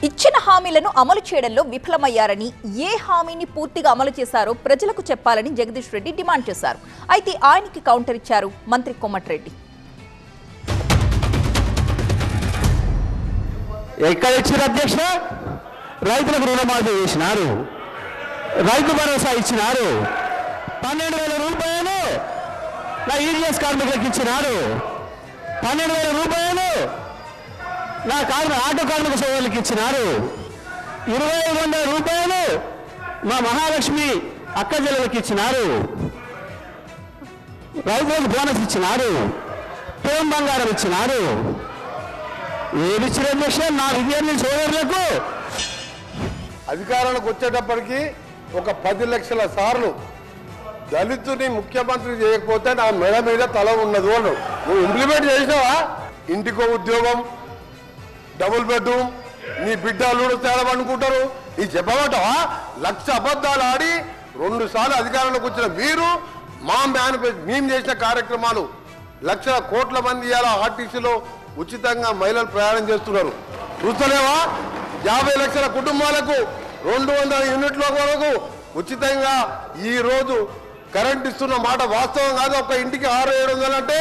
ఇచ్చిన హామీలను అమలు చేయడంలో విఫలమయ్యారని, ఏ హామీని పూర్తిగా అమలు చేశారో ప్రజలకు చెప్పాలని జగదీష్ రెడ్డి డిమాండ్ చేశారు. అయితే ఆయనకి కౌంటర్ ఇచ్చారు మంత్రి కోమటిరెడ్డి. ఎక్కడ ఇచ్చిన అధ్యక్ష? రైతులకు రుణమాఫీ చేసినారు, రైతు భరోసా ఇచ్చినారు, 12,000 రూపాయలు నా ఈడీఎస్ కార్మికులకు ఇచ్చినారు, 12,000 రూపాయలు నా ఆటో కార్మిక సోదరులకు ఇచ్చినారు, 2,500 రూపాయలు మా మహాలక్ష్మి అక్క చెల్లెలకు ఇచ్చినారు, రైతులకు బోనస్ ఇచ్చినారు, పేం బంగారం ఇచ్చినారు. ఏది ఇచ్చిన అధ్యక్ష? నా విద్యార్థి సోదరులకు అధికారానికి వచ్చేటప్పటికి ఒక 10 లక్షల సార్లు దళితుని ముఖ్యమంత్రి చేయకపోతే నా మెడ మీద తల ఉన్నది వాళ్ళు. నువ్వు ఇంప్లిమెంట్ చేసినావా? ఇంటికో ఉద్యోగం, డబుల్ బెడ్రూమ్, నీ బిడ్డ అల్లుడు తేడా అనుకుంటారు. నీ చెప్పమంటావా? 1,00,000 అబద్ధాలు ఆడి 2 సార్లు అధికారంలోకి వచ్చిన మీరు మా మేనిఫెస్టో మేము చేసిన కార్యక్రమాలు లక్షల కోట్ల మంది ఇవాళ ఆర్టీసీలో ఉచితంగా మహిళలు ప్రయాణం చేస్తున్నారు. చూస్తలేవా? 50 లక్షల కుటుంబాలకు 200 యూనిట్ల వరకు ఉచితంగా ఈ రోజు కరెంట్ ఇస్తున్న మాట వాస్తవం కాదు. ఒక ఇంటికి 600-700 అంటే